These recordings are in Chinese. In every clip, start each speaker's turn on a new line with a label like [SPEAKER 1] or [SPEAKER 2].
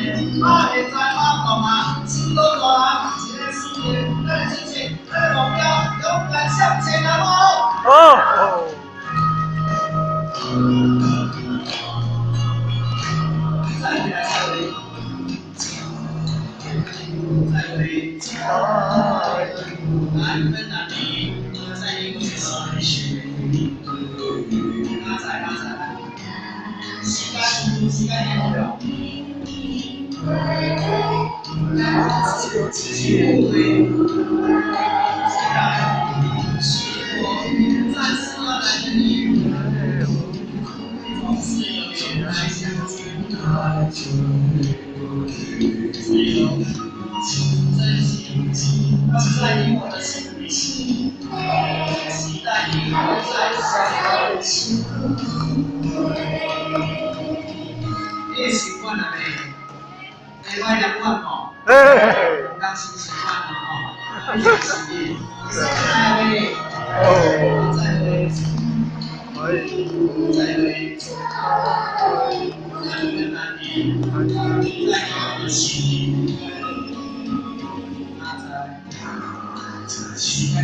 [SPEAKER 1] 现在发动啊，心都大人，一个事业，咱的志气，咱的目标，勇敢向前，好不好？
[SPEAKER 2] 哦。
[SPEAKER 1] 再回来，再回来。在为家，难分难离，在因为是学，拉踩，膝盖点不了，继续对，虽然是我暂时要来的你，总是有点难相处。只有珍惜，放在你我的心里，期待你我在身边。你习惯了没？没坏两万哦。当时习惯了哦。谢谢。再会。再会。再会。难分难离，在你我的心里。期待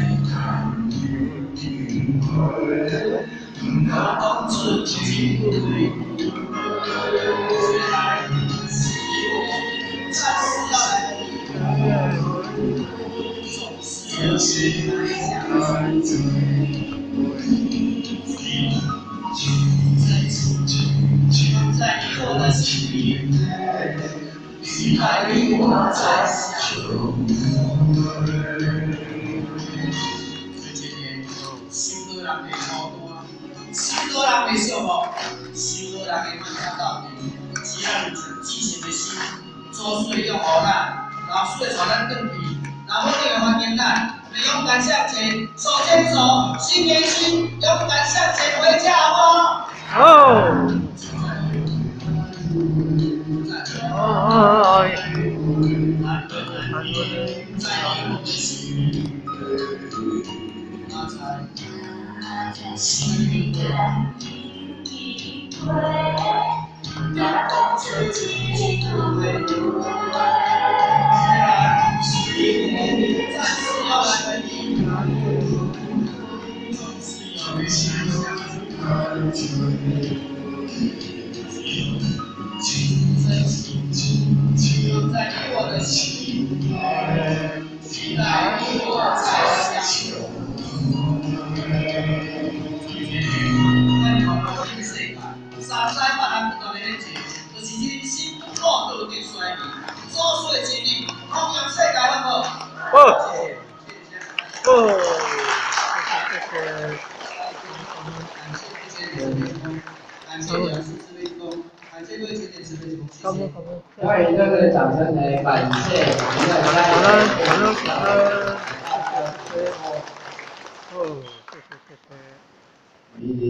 [SPEAKER 1] 当自己不对，虽然是我暂时要来的总是有些难相处。在你我的心里，期待你我在相守。修多人袂孤单，修多人袂寂寞，修多人会慢慢到底。只要你存激情的心，做事用好咱，老师会朝咱更比，然后你会还原咱，我们勇敢向前，手牵手，心连心，勇敢向前回家，好不好？
[SPEAKER 2] 好。
[SPEAKER 1] 幸运的一回，让动车经济不会虽然是一年暂时要来的你，总是有人想象请留在你我的心里，期待你我再相守。三世八人不断的练习，就是人生路途的衰年，做水之日，弘扬世界好不好？
[SPEAKER 2] 好。
[SPEAKER 3] 欢迎热烈的掌声来感谢我们的嘉宾。